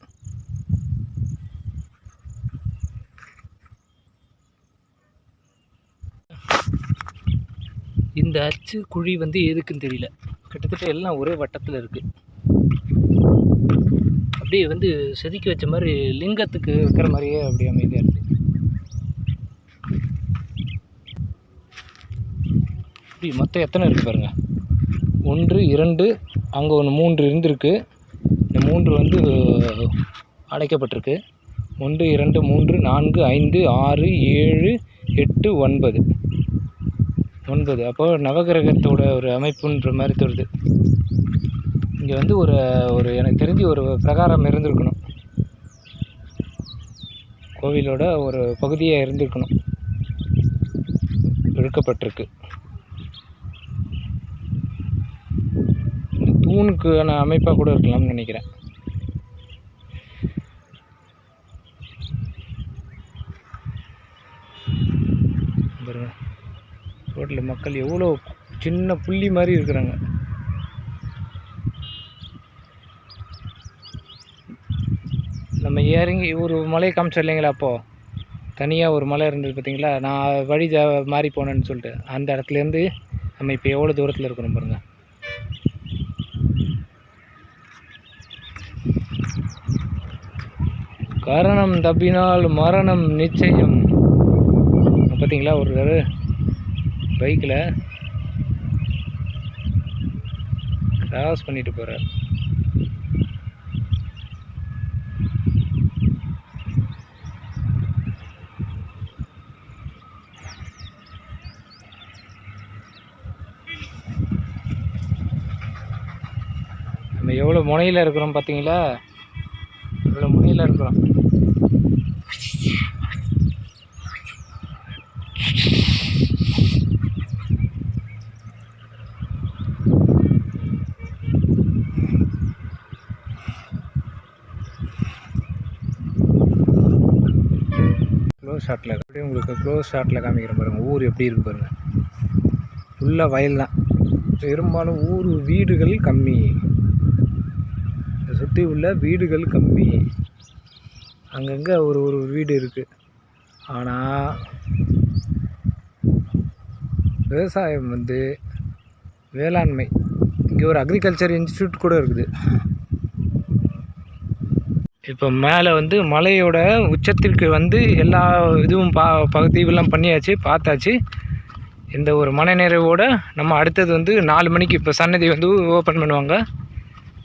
இந்த அச்சு குழி வந்து எதுக்குன்னு தெரியல. கிட்டத்தட்ட எல்லாம் ஒரே வட்டத்தில் இருக்குது. அப்படியே வந்து செதுக்கி வச்ச மாதிரி லிங்கத்துக்கு வைக்கிற மாதிரியே அப்படியே அமைதியாக இருக்குது. இப்படி மொத்தம் எத்தனை இருக்குது பாருங்கள். 1 2 அங்கே 1 3 இருந்திருக்கு. இந்த 3 வந்து அடைக்கப்பட்டிருக்கு. 1 2 3 4 5 6 7 8 9. அப்போ நவகிரகத்தோட ஒரு அமைப்புன்ற மாதிரி தோணுது. இங்கே வந்து ஒரு எனக்கு தெரிஞ்சு ஒரு பிரகாரம் இருந்திருக்கணும். கோவிலோட ஒரு பகுதியாக இருந்திருக்கணும். இழுக்கப்பட்டிருக்கு. தூணுக்கான அமைப்பாக கூட இருக்கலாம்னு நினைக்கிறேன். பாருங்க, ரோட்டில் மக்கள் எவ்வளோ சின்ன புள்ளி மாதிரி இருக்கிறாங்க. நம்ம இறங்கி ஒரு மலையை காமிச்சோம் இல்லைங்களா, அப்போது தனியாக ஒரு மலை இருந்தது பார்த்தீங்களா, நான் வழி மாறி போனேன்னு சொல்லிட்டு. அந்த இடத்துலேருந்து நம்ம இப்போ எவ்வளோ தூரத்தில் இருக்கிறோம் பாருங்கள். காரணம் தப்பினால் மரணம் நிச்சயம். பார்த்தீங்களா, ஒரு பைக்கில் கிராஸ் பண்ணிட்டு போகிறார். நம்ம எவ்வளோ முனையில் இருக்கிறோம் பார்த்தீங்களா, இவ்வளோ முனையில் இருக்கிறோம். ஷாட்டில் அப்படியே உங்களுக்கு க்ளோஸ் ஷாட்டில் காமிக்கிறேன் பாருங்கள். ஊர் எப்படி இருக்குது பாருங்கள். ஃபுல்லாக வயல் தான். பெரும்பாலும் ஊர் வீடுகள் கம்மி, சுற்றி உள்ள வீடுகள் கம்மி. அங்கங்கே ஒரு ஒரு வீடு இருக்குது. ஆனால் விவசாயம் வந்து வேளாண்மை, இங்கே ஒரு அக்ரிகல்ச்சர் இன்ஸ்டியூட் கூட இருக்குது. இப்போ மேலே வந்து மலையோட உச்சத்திற்கு வந்து எல்லா இதுவும் பகுதியெல்லாம் பண்ணியாச்சு, பார்த்தாச்சு. இந்த ஒரு மனநிறைவோட நம்ம அடுத்தது வந்து 4 மணிக்கு இப்போ சன்னதி வந்து ஓப்பன் பண்ணுவாங்க.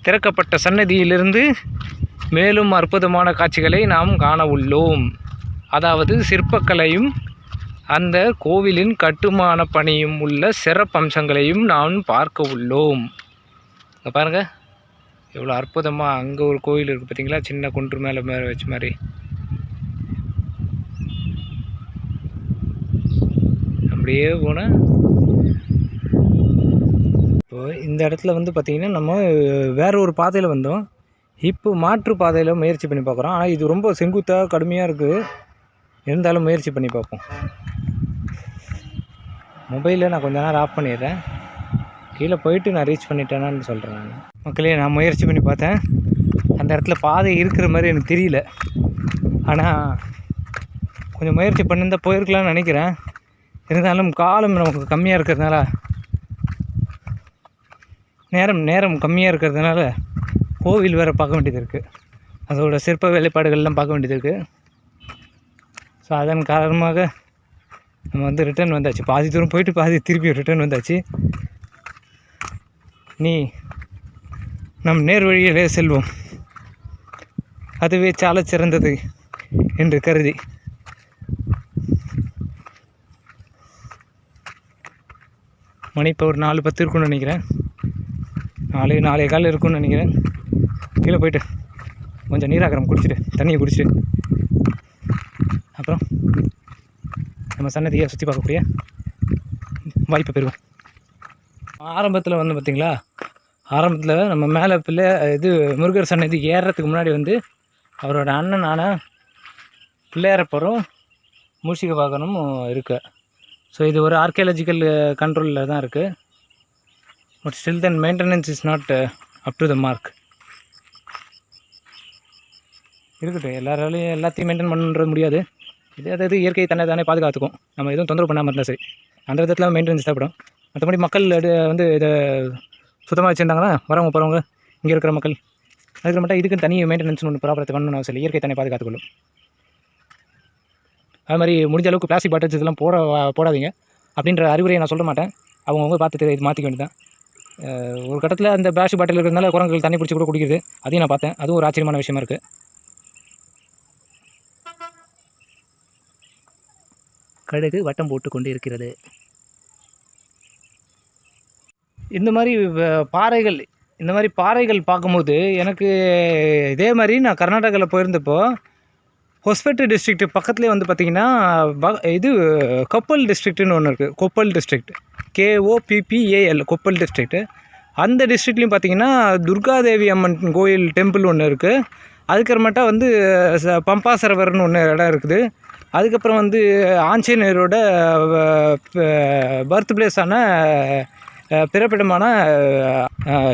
திறக்கப்பட்ட சன்னதியிலிருந்து மேலும் அற்புதமான காட்சிகளை நாம் காண உள்ளோம். அதாவது சிற்பக்கலையும் அந்த கோவிலின் கட்டுமான பணியும் உள்ள சிறப்பம்சங்களையும் நாம் பார்க்க உள்ளோம். இங்கே பாருங்கள் எவ்வளோ அற்புதமாக அங்கே ஒரு கோவில் இருக்குது பார்த்தீங்களா, சின்ன குன்று மேலே வச்ச மாதிரி. அப்படியே போனால் இப்போ இந்த இடத்துல வந்து பார்த்திங்கன்னா நம்ம வேற ஒரு பாதையில் வந்தோம். இப்போ மாற்று பாதையில் முயற்சி பண்ணி பார்க்குறோம். ஆனால் இது ரொம்ப செங்குத்தாக கடுமையாக இருக்குது. இருந்தாலும் முயற்சி பண்ணி பார்ப்போம். மொபைலில் நான் கொஞ்ச நேரம் ஆஃப் பண்ணிடுறேன். கீழே போயிட்டு நான் ரீச் பண்ணிட்டேனான்னு சொல்கிறேன். நான் மக்களே, நான் முயற்சி பண்ணி பார்த்தேன். அந்த இடத்துல பாதை இருக்கிற மாதிரி எனக்கு தெரியல. ஆனால் கொஞ்சம் முயற்சி பண்ணியிருந்தால் போயிருக்கலாம்னு நினைக்கிறேன். இருந்தாலும் காலம் நமக்கு கம்மியாக இருக்கிறதுனால, நேரம் கம்மியாக இருக்கிறதுனால கோவில் வேறு பார்க்க வேண்டியது இருக்குது. அதோட சிற்ப வேலைப்பாடுகள்லாம் பார்க்க வேண்டியது இருக்குது. ஸோ அதன் காரணமாக நம்ம வந்து ரிட்டர்ன் வந்தாச்சு. பாதி தூரம் போயிட்டு பாதி திருப்பி ரிட்டர்ன் வந்தாச்சு. நம் நேர் வழியிலே செல்வோம், அதுவே சால சிறந்தது என்று கருதி. மணி இப்போ ஒரு 4:10 இருக்குன்னு நினைக்கிறேன். 4:45 இருக்குன்னு நினைக்கிறேன். கீழே போயிட்டு கொஞ்சம் நீராகரம் குடிச்சிட்டு, தண்ணியை குடிச்சிட்டு அப்புறம் நம்ம சன்னதியை சுற்றி பார்க்கக்கூடிய வாய்ப்பை பெறுவோம். ஆரம்பத்தில் வந்து பார்த்திங்களா, ஆரம்பத்தில் நம்ம மேலே முருகர் சன்னதி ஏறுறதுக்கு முன்னாடி வந்து அவரோட அண்ணனான பிள்ளையாரப்பரும் மூஷிக வாகனம் இருக்குது. ஸோ இது ஒரு ஆர்கியாலஜிக்கல் கண்ட்ரோலில் தான் இருக்குது. But still then maintenance is not up to the mark. இருக்கட்டும், எல்லாத்தையும் மெயின்டைன் பண்ணுறது முடியாது. அதாவது இயற்கை தானே பாதுகாத்துக்கும். நம்ம எதுவும் தொந்தரவு பண்ணாமல் இருந்தால் சரி. அந்த விதத்தில் மெயின்டெனன்ஸ் தேவைப்படும். மற்றபடி மக்கள் வந்து இதை சுத்தமாக வச்சுருந்தாங்கன்னா வரவங்க போகிறவங்க இங்கே இருக்கிற மக்கள் அதுக்கு மட்டும் இதுக்கு தனி மெயின்டெனன்ஸ் ஒன்று ப்ராப்பரத்தை பண்ணணும்னு அவசியம் இல்லை. இயற்கை தானே பாதுகாத்துக்கொள்ளும். அது மாதிரி முடிஞ்ச அளவுக்கு பிளாஸ்டிக் பாட்டில்ஸ் இதெல்லாம் போடாதீங்க அப்படின்ற அறிவுரையை நான் சொல்ல மாட்டேன். அவங்கவுங்க பார்த்துட்டு இது மாற்றிக்க வேண்டியதான். ஒரு கட்டத்தில் அந்த பிளாஸ்டிக் பாட்டில் இருக்கிறதுனால குரங்குகள் தண்ணி பிடிச்சி கூட குடிக்கிறது, அதையும் நான் பார்த்தேன். அதுவும் ஒரு ஆச்சரியமான விஷயமா இருக்குது. கடுகு வட்டம் போட்டு கொண்டு இருக்கிறது. இந்த மாதிரி பாறைகள் பார்க்கும்போது எனக்கு இதே மாதிரி நான் கர்நாடகாவில் போயிருந்தப்போ ஹொஸ்பேட்டை டிஸ்ட்ரிக்ட் பக்கத்துலேயே வந்து பார்த்திங்கன்னா இது கொப்பல் டிஸ்ட்ரிக்ட்னு ஒன்று இருக்குது. Koppal district, KOPPAL, Koppal district. அந்த டிஸ்ட்ரிக்ட்லேயும் பார்த்திங்கன்னா துர்காதேவி அம்மன் கோயில் டெம்பிள் ஒன்று இருக்குது. அதுக்கப்புறமேட்டா வந்து பம்பா சரவர்னு ஒன்று இடம் இருக்குது. அதுக்கப்புறம் வந்து ஆஞ்சநேயரோட பர்த் பிளேஸான பிறப்பிடமான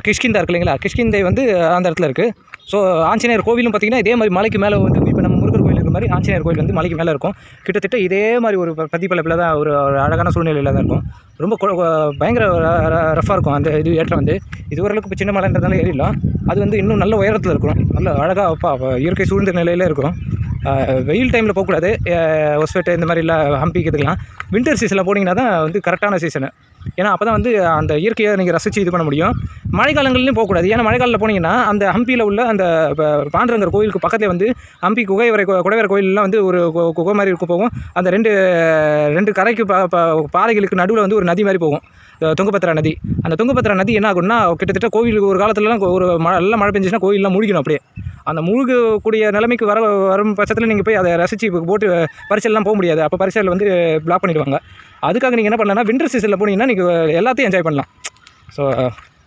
கிஷ்கிந்தா இருக்கு இல்லைங்களா, கிஷ்கிந்தை வந்து அந்த இடத்துல இருக்குது. ஸோ ஆஞ்சநேயர் கோவிலும் பார்த்திங்கன்னா இதே மாதிரி மலைக்கு மேலே வந்து இப்போ நம்ம முருகர் கோயில் இருக்கிற மாதிரி ஆஞ்சநேயர் கோயில் வந்து மலைக்கு மேலே இருக்கும். கிட்டத்தட்ட இதே மாதிரி ஒரு பிரதிபலிப்பில் தான் ஒரு அழகான சூழ்நிலையில் தான் இருக்கும். ரொம்ப பயங்கர ரஃப்பாக இருக்கும் அந்த இது ஏற்றம் வந்து. இது ஓரளவுக்கு இப்போ சின்ன மலைன்றதுனால ஏறிடலாம். அது வந்து இன்னும் நல்ல உயரத்தில் இருக்கும், நல்ல அழகாக இயற்கை சூழ்ந்த நிலையில் இருக்கும். வெயில் டைமில் போகக்கூடாது. ஹொஸ்பேட்டை இந்த மாதிரி இல்லை ஹம்பிக்கு இதுக்கெல்லாம் வின்டர் சீசனில் போனீங்கன்னா தான் வந்து கரெக்டான சீசனு. ஏன்னா அப்போ தான் வந்து அந்த இயற்கையை நீங்கள் ரசித்து இது பண்ண முடியும். மழை காலங்கள்லையும் போகக்கூடாது. ஏன்னா மழை காலத்தில் போனீங்கன்னா அந்த ஹம்பியில் உள்ள அந்த பாண்டரங்கர் கோயிலுக்கு பக்கத்தில் வந்து ஹம்பி குடைவரை கோயிலெலாம் வந்து ஒரு குகை மாதிரி இருக்க போகும். அந்த ரெண்டு கரைக்கு பாறைகளுக்கு நடுவில் வந்து ஒரு நதி மாதிரி போகும், துங்கபத்ரா நதி. அந்த துங்கபத்ரா நதி என்ன ஆகும்னா கிட்டத்தட்ட கோவிலுக்கு ஒரு காலத்துலலாம் ஒரு நல்ல மழை பெஞ்சிச்சுன்னா கோயிலெலாம் மூழ்கிடும். அப்படியே அந்த மூழ்கக்கூடிய நிலைமைக்கு வரும் பட்சத்தில் நீங்கள் போய் அதை ரசித்து போட்டு பரிசல்லாம் போக முடியாது. அப்போ பரிசல் வந்து பிளாக் பண்ணிவிடுவாங்க. அதுக்காக நீங்கள் என்ன பண்ணலாம்னா வின்டர் சீசனில் போனீங்கன்னா நீங்கள் எல்லாத்தையும் என்ஜாய் பண்ணலாம். ஸோ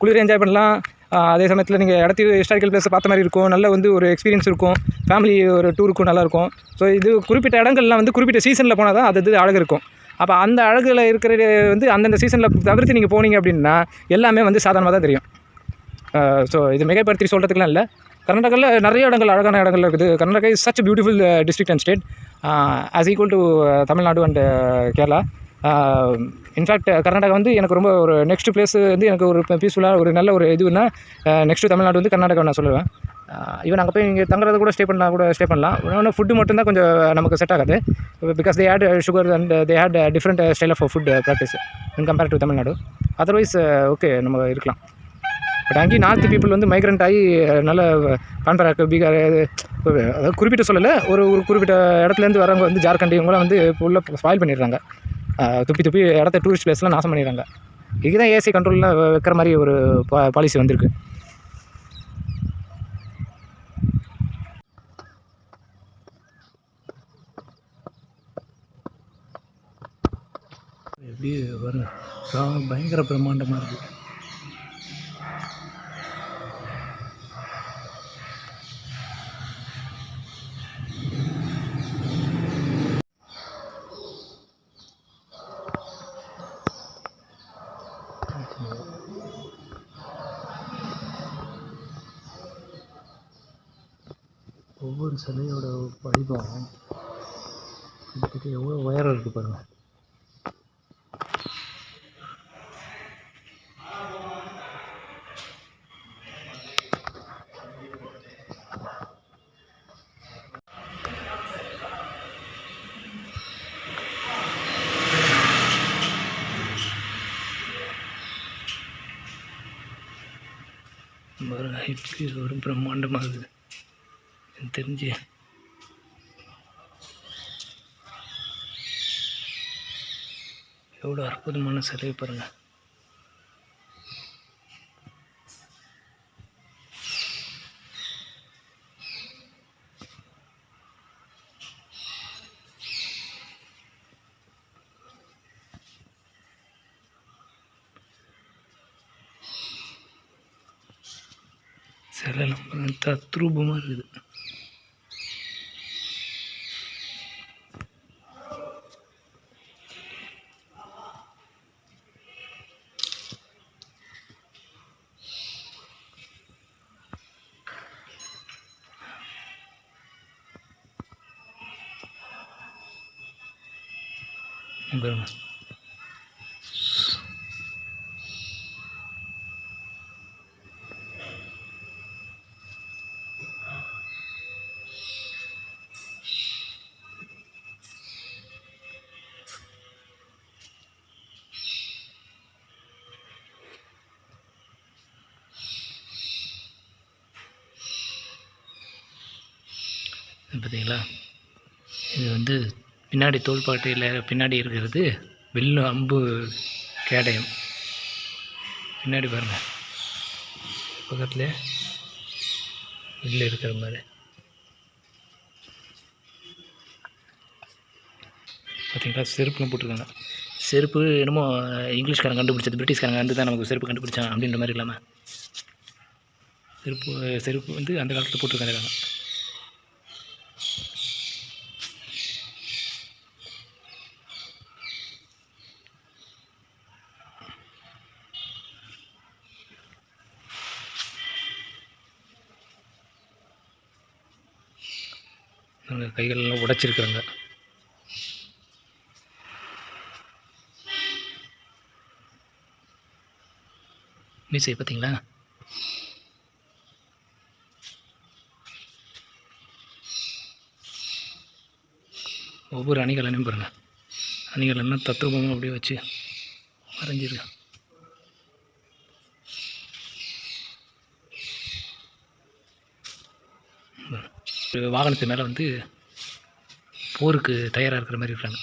குளிர் என்ஜாய் பண்ணலாம், அதே சமயத்தில் நீங்கள் இடத்தையும் ஹிஸ்டாரிக்கல் பிளேஸை பார்த்த மாதிரி இருக்கும், நல்ல வந்து ஒரு எக்ஸ்பீரியன்ஸ் இருக்கும், ஃபேமிலி ஒரு டூருக்கும் நல்லாயிருக்கும். ஸோ இது குறிப்பிட்ட இடங்கள்லாம் வந்து குறிப்பிட்ட சீசனில் போனால் தான் அது அழகு இருக்கும். அப்போ அந்த அழகில் இருக்கிறது வந்து அந்தந்த சீசனில் தவிர்த்து நீங்கள் போனீங்க அப்படின்னா எல்லாமே வந்து சாதாரணமாக தான் தெரியும். ஸோ இது மிகைப்படுத்தி சொல்கிறதுக்குலாம் இல்லை. கர்நாடகாவில் நிறைய இடங்கள் அழகான இடங்கள் இருக்குது. Karnataka is such beautiful district and state as equal to Tamil Nadu and Kerala. In fact Karnataka வந்து எனக்கு ரொம்ப ஒரு நெக்ஸ்ட் பிளேஸ் வந்து எனக்கு ஒரு பீஸ்ஃபுல்லாக ஒரு நல்ல ஒரு இதுன்னா நெக்ஸ்ட்டு தமிழ்நாடு வந்து கர்நாடகா நான் சொல்லுவேன். ஈவன் அங்கே போய் நீங்கள் தங்குறது கூட ஸ்டே பண்ணலாம். இன்னொன்று ஃபுட்டு மட்டும்தான் கொஞ்சம் நமக்கு செட் ஆகாது. Because they had sugar and they had different style of food practice in compare to Tamil Nadu. Otherwise okay நம்ம இருக்கலாம். பட் அங்கேயும் நார்த் பீப்புள் வந்து மைக்ரண்ட் ஆகி நல்ல கான்பராக்கு, பீகார், அதாவது குறிப்பிட்ட சொல்லலை, ஒரு குறிப்பிட்ட இடத்துலேருந்து வரவங்க வந்து ஜார்க்கண்ட் இவங்களாம் வந்து ஃபுல்லாக ஸ்பாயில் பண்ணிடுறாங்க. துப்பி இடத்த டூரிஸ்ட் பிளேஸ்லாம் நாசம் பண்ணிடுறாங்க. இதுதான் ஏசி கண்ட்ரோலில் வைக்கிற மாதிரி ஒரு பாலிசி வந்திருக்கு. எப்படி வரும் பயங்கர பிரம்மாண்டமாக இருக்குது. ஒவ்வொரு சிலையோட வடிவம் கிட்டத்தட்ட எவ்வளோ உயரம் இருக்குது பாருங்கள். ஹைட்க்கு ஒரு பிரம்மாண்டமாக இருக்குது. எனக்கு தெரிஞ்சு எவ்வளோ அற்புதமான சிலை பாருங்கள். சிலைலாம் தத்ரூபமாக இருக்குது. பாருங்க பார்த்தீங்களா, இது வந்து பின்னாடி தோள்பாட்டையில் பின்னாடி இருக்கிறது வில்லு அம்பு கேடயம். பின்னாடி பாருங்கள், பக்கத்தில் வில்லு இருக்கிற மாதிரி பார்த்தீங்களா. செருப்புலாம் போட்டிருக்காங்க. செருப்பு என்னமோ இங்கிலீஷ்காரங்க கண்டுபிடிச்சது, பிரிட்டிஷ்காரங்க வந்து தான் நமக்கு செருப்பு கண்டுபிடிச்சாங்க அப்படின்ற மாதிரி இல்லாமல் செருப்பு வந்து அந்த காலத்தில் போட்டிருக்காங்க. கைகளெல்லாம் உடைச்சிருக்கிறாங்க. மீசை பார்த்தீங்களா. ஒவ்வொரு அணிகலனையும் பாருங்கள். அணிகலன்னா தத்துவமாக அப்படியே வச்சு வரைஞ்சிருக்கு. வாகனத்து மேலே வந்து போருக்கு தயாராக இருக்கிற மாதிரி இருக்காங்க.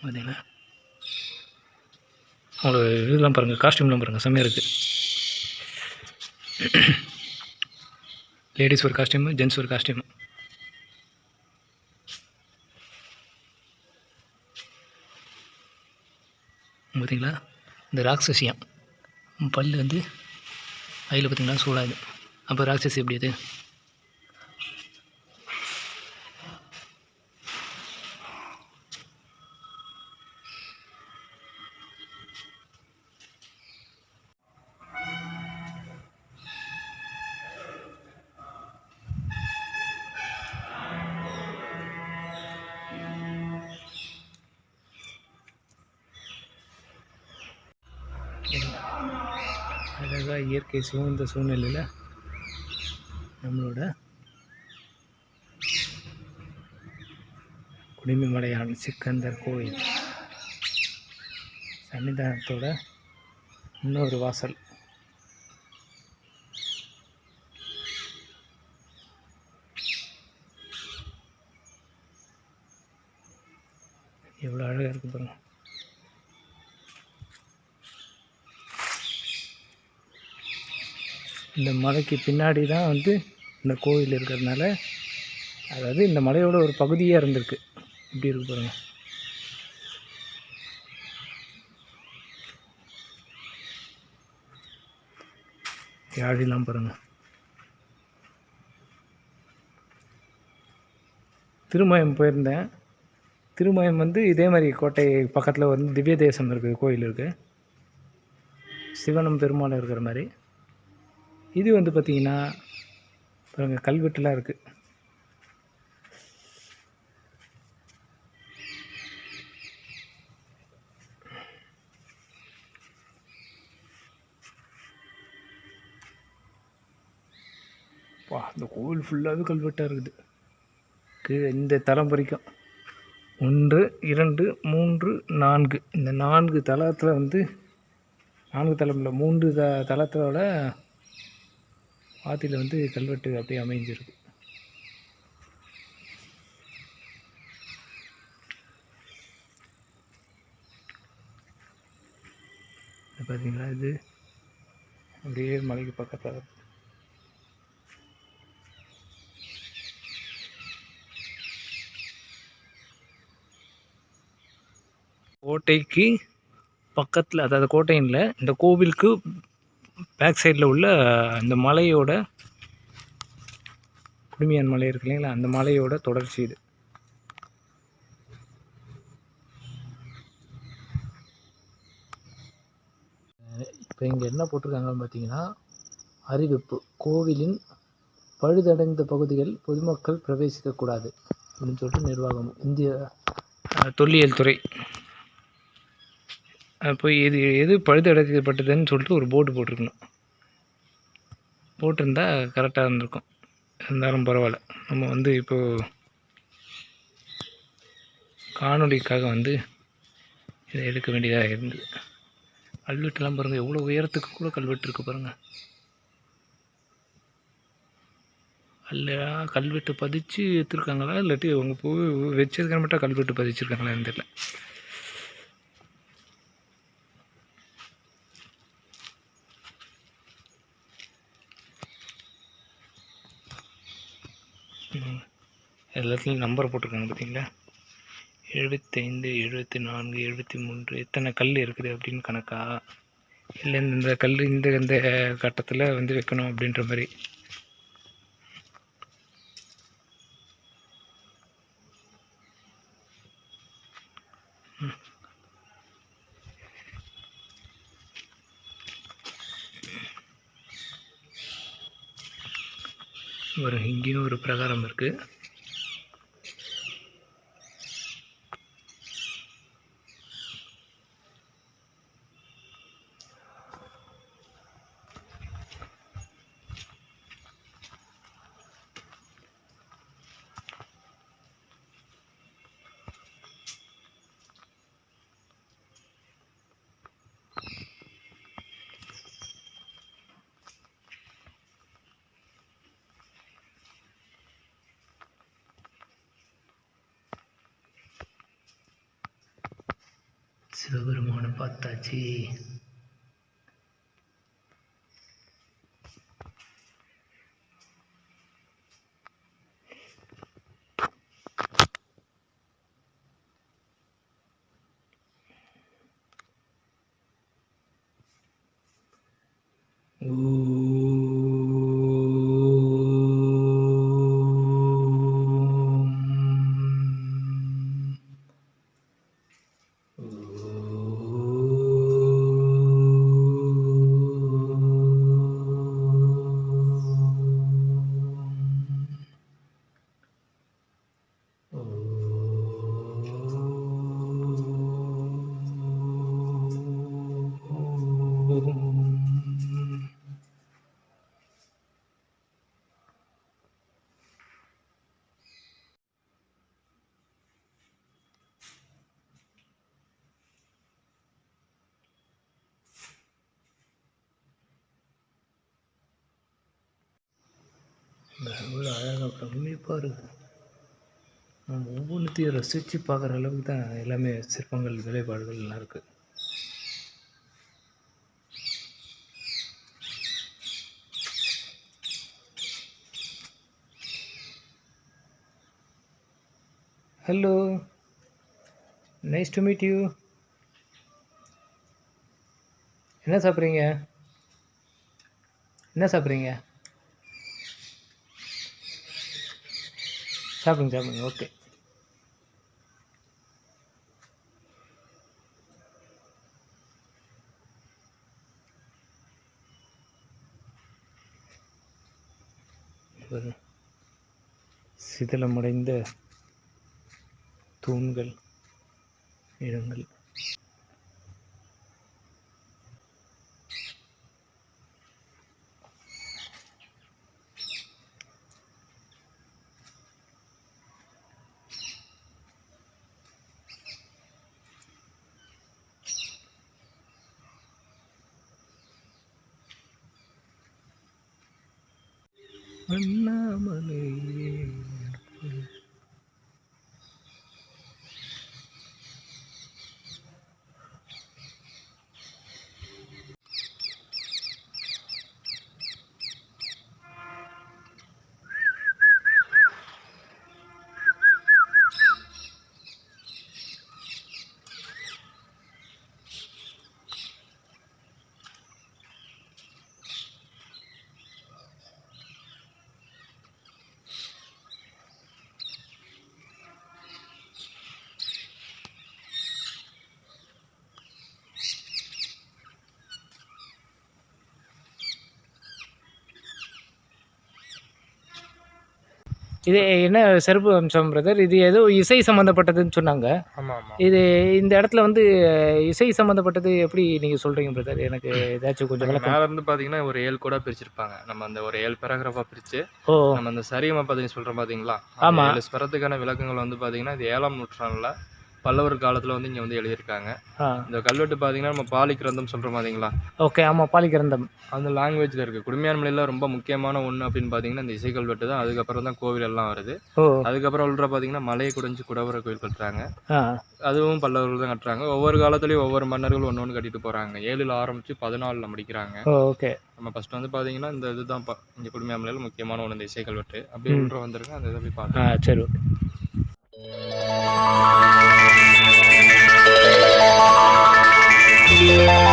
பார்த்தீங்களா, அவங்களோட இதெல்லாம் பாருங்கள், காஸ்டியூம்லாம் பாருங்கள், செம்மையாக இருக்குது. லேடிஸ் ஒரு காஸ்டியூமு, ஜென்ட்ஸ் ஒரு காஸ்டியூமு. பார்த்தீங்களா, இந்த ராட்சசியம் பல் வந்து அதில் பார்த்திங்கன்னா சூடாகுது. அப்போ ராட்சசி எப்படி அது? அழகாக இயற்கை சூழ்ந்த சூழ்நிலையில் நம்மளோட குடிமிமலையான சிக்கந்தர் கோயில் சன்னிதானத்தோட இன்னொரு வாசல். எவ்வளோ அழகாக இருக்குது பாருங்கள். இந்த மலைக்கு பின்னாடி தான் வந்து இந்த கோயில் இருக்கிறதுனால, அதாவது இந்த மலையோட ஒரு பகுதியாக இருந்திருக்கு. இப்படி இருக்கு பாருங்கள். யாழிலாம் பாருங்கள். திருமயம் போயிருந்தேன். திருமயம் வந்து இதே மாதிரி கோட்டை பக்கத்தில் வந்து திவ்ய தேசம் இருக்குது, கோயில் இருக்குது, சிவனும் பெருமாளும் இருக்கிற மாதிரி. இது வந்து பார்த்திங்கன்னா பாருங்கள், கல்வெட்டுலாம் இருக்குது. இந்த கோவில் ஃபுல்லாகவே கல்வெட்டாக இருக்குது. கீழே இந்த தலம் வரைக்கும் 1 2 3 4 இந்த 4 தளத்தில் வந்து 4 தளம் இல்லை 3 தளத்தோட பாத்தியில் வந்து கல்வெட்டு அப்படியே அமைஞ்சிருக்கு. பார்த்தீங்களா, இது அப்படியே மலைக்கு பக்கத்தில் கோட்டைக்கு பக்கத்தில், அதாவது கோட்டையில் இந்த கோவிலுக்கு பேக் சைடில் உள்ள இந்த மலையோட குடுமியான் மலை இருக்கு இல்லைங்களா, அந்த மலையோட தொடர்ச்சி இது. இப்போ இங்கே என்ன போட்டிருக்காங்கன்னு பார்த்தீங்கன்னா, அறிவிப்பு: கோவிலின் பழுதடைந்த பகுதிகள் பொதுமக்கள் பிரவேசிக்கக்கூடாது அப்படின்னு சொல்லிட்டு நிர்வாகம், இந்திய தொல்லியல் துறை. அப்போ எது பழுதடைக்கப்பட்டதுன்னு சொல்லிட்டு ஒரு போர்டு போட்டிருக்கணும். போட்டிருந்தா கரெக்டாக இருந்திருக்கும். இருந்தாலும் பரவாயில்ல, நம்ம வந்து இப்போது காணொலிக்காக வந்து இதை எடுக்க வேண்டியதாக இருந்தது. கல்வெட்டுலாம் பாருங்கள், எவ்வளோ உயரத்துக்கு கூட கல்வெட்டு இருக்குது பாருங்கள். அல்ல கல்வெட்டு பதிச்சு எடுத்துருக்காங்களா, இல்லாட்டி அவங்க போய் வச்சதுக்கான மட்டும் கல்வெட்டு பதிச்சிருக்காங்களான்னு தெரியல. எல்லாத்துலேயும் நம்பர் போட்டிருக்காங்க பார்த்தீங்களா, 75 74 73 எத்தனை கல் இருக்குது அப்படின்னு கணக்கா, இல்லை இந்த கல் இந்த கட்டத்தில் வந்து வைக்கணும் அப்படின்ற மாதிரி. ஒரு இங்கேயும் ஒரு பிரகாரம் இருக்குது. சிவபெருமானை பார்த்தாச்சு. ஓ எவ்வளோ அழகாக பிரமிப்பாக இருக்குது. நம்ம ஒவ்வொன்றுத்தையும் ரசித்து பார்க்குற அளவுக்கு தான் எல்லாமே சிற்பங்கள் வேலைப்பாடுகள் எல்லாம் இருக்குது. Hello, nice to meet you. என்ன சாப்பிட்றீங்க? என்ன சாப்பிட்றீங்க? சாப்பிடுங்க சாப்பிடுங்க. ஓகே. சிதிலமடைந்த தூண்கள், இடங்கள். அண்ணாமலையே இது என்ன சிறப்பு அம்சம் பிரதர்? இது ஏதோ இசை சம்மந்தப்பட்டதுன்னு சொன்னாங்க. ஆமாம் ஆமாம். இது இந்த இடத்துல வந்து இசை சம்மந்தப்பட்டது எப்படி நீங்கள் சொல்கிறீங்க பிரதர்? எனக்கு ஏதாச்சும் கொஞ்சம் விளக்கம். மேலே இருந்து பார்த்தீங்கன்னா ஒரு 7 கூட பிரிச்சிருப்பாங்க. நம்ம அந்த ஒரு 7 பேராகிராஃபாக பிரித்து ஓ, நம்ம அந்த சரிகமா பார்த்தீங்கன்னு சொல்கிறோம் பார்த்தீங்களா? ஆமா. 7 ஸ்வரத்துக்கான விளக்கங்கள் வந்து பார்த்தீங்கன்னா இது 7ஆம் நூற்றாண்டில் பல்லவர் காலத்தில் வந்து இங்கே வந்து எழுதியிருக்காங்க. ஆ, இந்த கல்வெட்டு பார்த்தீங்கன்னா நம்ம பாலி கிரந்தம் சொல்கிறோம் பார்த்தீங்களா? ஓகே. ஆமாம், பாலிகிரந்தம். அந்த லாங்குவேஜில் இருக்குது. குடுமியான்மலையில் ரொம்ப முக்கியமான ஒன்று அப்படின்னு பார்த்தீங்கன்னா இந்த இசை கல்வெட்டு தான். அதுக்கப்புறம் தான் கோவில் எல்லாம் வருது. ஓ, அதுக்கப்புறம் உள்ள பார்த்தீங்கன்னா மலையை குடைஞ்சு குடவர கோவில் கட்டுறாங்க. ஆ, அதுவும் பல்லவர்கள் தான் கட்டுறாங்க. ஒவ்வொரு காலத்துலேயும் ஒவ்வொரு மன்னர்கள் ஒன்று ஒன்று கட்டிட்டு போகிறாங்க. 7ல் ஆரம்பித்து 14ல் முடிக்கிறாங்க. ஓ, ஓகே. நம்ம ஃபஸ்ட்டு வந்து பார்த்தீங்கன்னா இந்த இதுதான் இங்கே குடுமியாமலையில் முக்கியமான ஒன்று இந்த இசை கல்வெட்டு. அப்படியே உள்ள வந்திருக்கு. அந்த இதை போய் ஆ, பார்த்தோம். சரி, ஓகே. Thank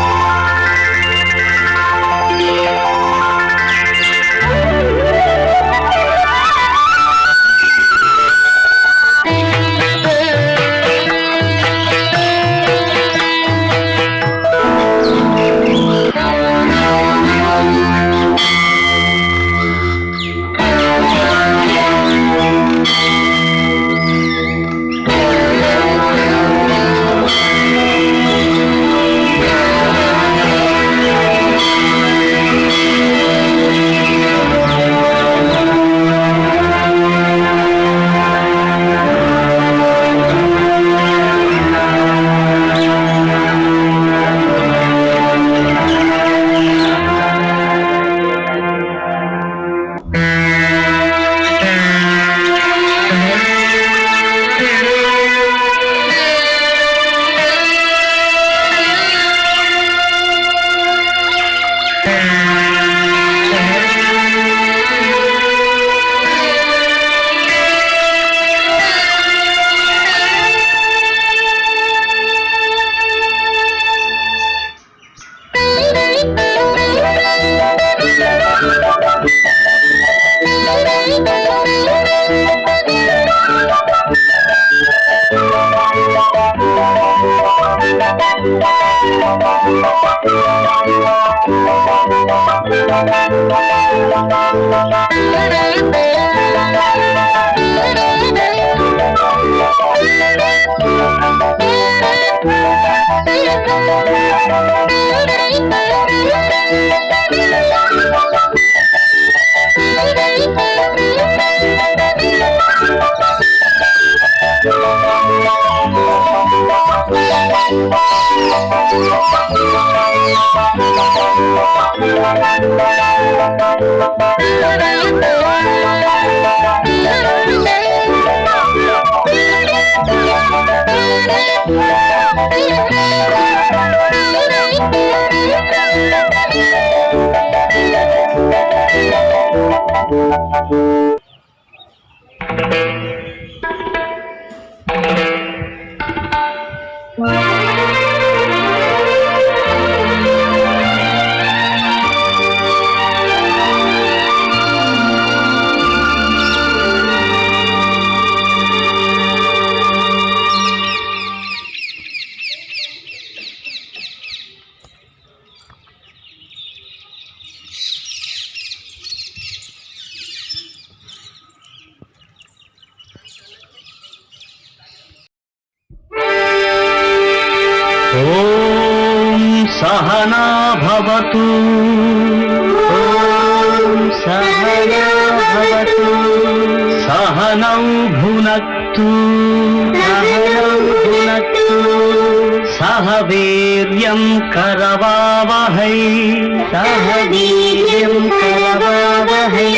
you. ఓం సహనా భవతు ఓం సహనా భవతు సహనౌ భునక్తు సహనౌ భునక్తు సహ వీర్యం కరవావహై సహ వీర్యం కరవావహై